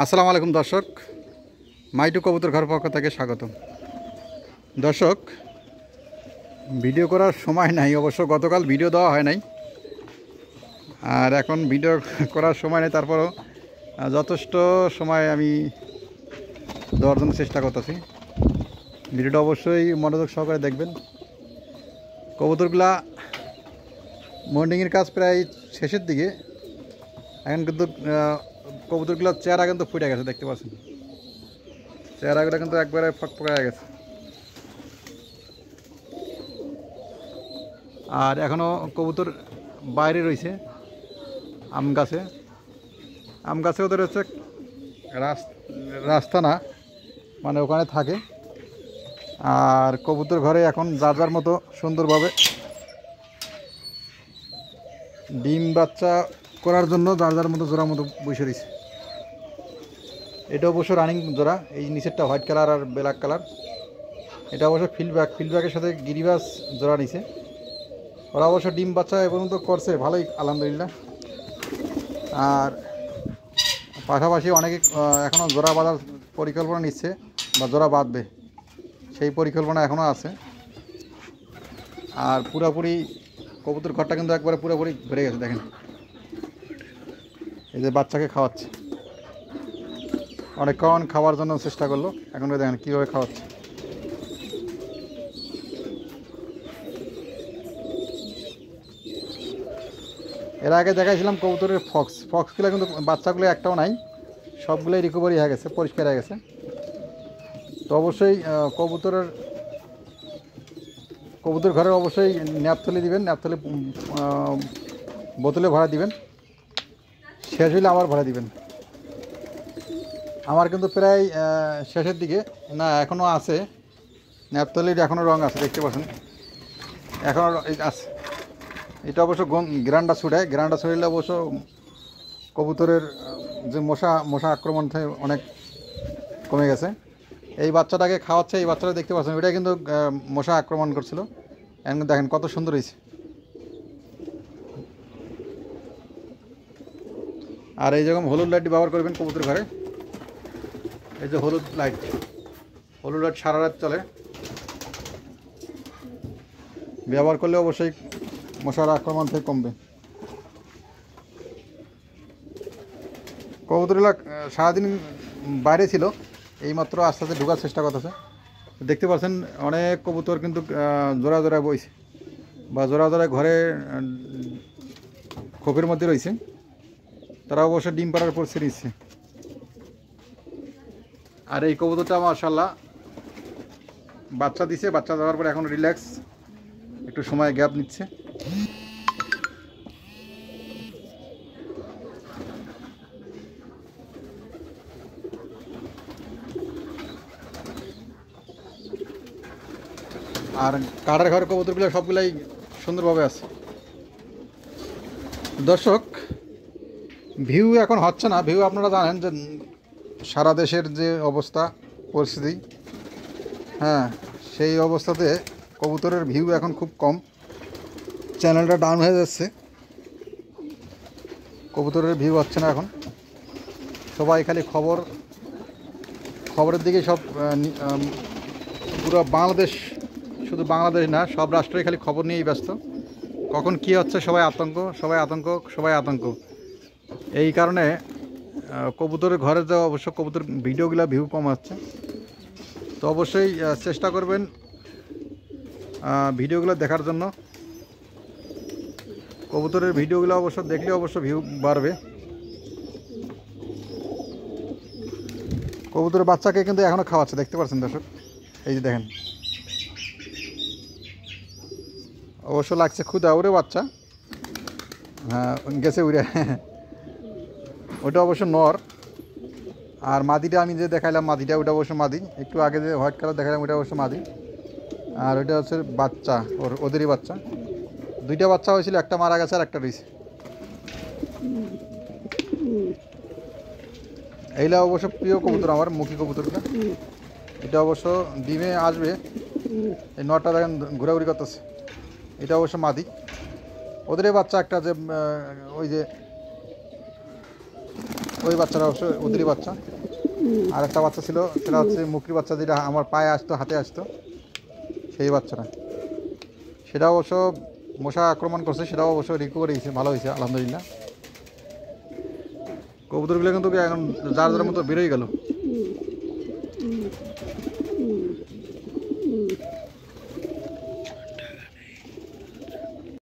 আসসালামু আলাইকুম দর্শক, মাইটু কবুতর ঘর পক্ষ থেকে স্বাগতম। দর্শক, ভিডিও করার সময় নাই, অবশ্য গতকাল ভিডিও দেওয়া হয় নাই, আর এখন ভিডিও করার সময় নেই। তারপরও যথেষ্ট সময় আমি দেওয়ার জন্য চেষ্টা করতেছি। ভিডিওটা অবশ্যই মনোযোগ সহকারে দেখবেন। কবুতরগুলা মর্নিংয়ের কাজ প্রায় শেষের দিকে, এখন কিন্তু কবুতরগুলোর চেহারা কিন্তু ফুটে গেছে, দেখতে পাচ্ছেন। চেহারাগুলো কিন্তু একবারে ফকফকা গেছে। আর এখনও কবুতর বাইরে রয়েছে আম গাছে ওদের হচ্ছে রাস্তা না, মানে ওখানে থাকে। আর কবুতর ঘরে এখন যার যার মতো সুন্দরভাবে ডিম বাচ্চা করার জন্য যার যার মতো জোড়ার মতো বসে রয়েছে। এটা অবশ্য রানিং জোড়া, এই নিচেরটা হোয়াইট কালার আর ব্ল্যাক কালার। এটা অবশ্য ফিল্ডব্যাকের সাথে গিরিবাস জোড়া নিছে। ওরা অবশ্য ডিম বাচ্চা এ পর্যন্ত করছে ভালোই, আলহামদুলিল্লাহ। আর পাশাপাশি অনেকে এখনও জোড়া বাঁধার পরিকল্পনা নিচ্ছে বা জোড়া বাঁধবে, সেই পরিকল্পনা এখনও আছে। আর পুরোপুরি কবুতর ঘরটা কিন্তু একবারে পুরোপুরি ভরে গেছে। দেখেন, এই যে বাচ্চাকে খাওয়াচ্ছে, অনেকক্ষণ খাওয়ার জন্য চেষ্টা করলো, এখন দেখেন কীভাবে খাওয়াচ্ছে। এর আগে দেখাইছিলাম কবুতরের ফক্সগুলো, কিন্তু বাচ্চাগুলো একটাও নাই, সবগুলোই রিকভারি হয়ে গেছে, পরিষ্কার হয়ে গেছে। তো অবশ্যই কবুতর ঘরে অবশ্যই ন্যাপথলি দিবেন, ন্যাপথলি বোতলে ভরা দিবেন, শেষ হইলে আবার ভরা দিবেন। আমার কিন্তু প্রায় শেষের দিকে, না এখনও আছে, ন্যাপথলির এখনও রং আছে, দেখতে পাচ্ছেন এখনও আছে। এটা অবশ্য গ্রান্ডা ছুড়াইলে অবশ্য কবুতরের যে মশা আক্রমণ থেকে অনেক কমে গেছে। এই বাচ্চাটাকে খাওয়াচ্ছে, এই বাচ্চাটা দেখতে পাচ্ছেন, ওইটা কিন্তু মশা আক্রমণ করছিল। এখন দেখেন কত সুন্দর হয়েছে। আর এই রকম হলুদ লাইট ব্যবহার করবেন কবুতর ঘরে। এই যে হলুদ লাইট সারা রাত চলে, ব্যবহার করলে অবশ্যই মশার আক্রমণ থেকে কমবে। কবুতরগুলো সারাদিন বাইরে ছিল, এইমাত্র আস্তে আস্তে ঢোকার চেষ্টা করতেছে। দেখতে পাচ্ছেন অনেক কবুতর কিন্তু জোড়া জোড়ায় বইছে বা জোড়া জোড়ায় ঘরে খোপের মধ্যে রয়েছে। তারা অবশ্য ডিম পাড়ার পরিস্থিতি নিচ্ছে। আর এই কবুতরটা মাশাআল্লাহ বাচ্চা দিছে, বাচ্চা দেওয়ার পরে এখন রিল্যাক্স, একটু সময় গ্যাপ নিচ্ছে। আর কাটার ঘরের কবুতরগুলো সবগুলাই সুন্দরভাবে আছে। দর্শক, ভিউ এখন হচ্ছে না, ভিউ আপনারা জানেন যে সারা দেশের যে অবস্থা পরিস্থিতি, হ্যাঁ, সেই অবস্থাতে কবুতরের ভিউ এখন খুব কম, চ্যানেলটা ডাউন হয়ে যাচ্ছে, কবুতরের ভিউ হচ্ছে না এখন। সবাই খালি খবরের দিকে সব, পুরো বাংলাদেশ, শুধু বাংলাদেশ না, সব রাষ্ট্রই খালি খবর নিয়েই ব্যস্ত। কখন কী হচ্ছে সবাই আতঙ্ক। এই কারণে কবুতরের ঘরে যাওয়া, অবশ্য কবুতর ভিডিওগুলো ভিউ কম আসছে। তো অবশ্যই চেষ্টা করবেন ভিডিওগুলো দেখার জন্য। কবুতরের ভিডিওগুলো অবশ্য দেখলে অবশ্য ভিউ বাড়বে। কবুতরের বাচ্চাকে কিন্তু এখনও খাওয়াচ্ছে, দেখতে পাচ্ছেন দর্শক, এই যে দেখেন, অবশ্য লাগছে ক্ষুধা। ওরে বাচ্চা, হ্যাঁ গেছে উড়ে। ওটা অবশ্য নর, আর মাদিটা আমি যে দেখাইলাম মাদিটা, ওটা অবশ্য মাদি। একটু আগে যে হোয়াইট কালার দেখালাম ওটা অবশ্য মাদি। আর ওইটা হচ্ছে বাচ্চা, ওদেরই বাচ্চা। দুইটা বাচ্চা হয়েছিল, একটা মারা গেছে আর একটা রয়েছে। এইটা অবশ্য প্রিয় কবুতর আমার, মুখী কবুতরটা। এটা অবশ্য ডিমে আসবে। এই নটা দেখেন ঘোরাঘুরি করতেছে, এটা অবশ্য মাদি। ওদেরই বাচ্চা একটা, যে ওই যে ওই বাচ্চারা অবশ্য ওদেরই বাচ্চা। আর একটা বাচ্চা ছিল, সেটা হচ্ছে মুখরি বাচ্চা, যেটা আমার পায়ে আসতো, হাতে আসতো, সেই বাচ্চাটা। সেটাও অবশ্য মশা আক্রমণ করছে, সেটাও অবশ্য রিকভারি হয়েছে, ভালো হয়েছে আলহামদুলিল্লাহ। কবুতরগুলো কিন্তু এখন যার যার মতো বেরোই গেল।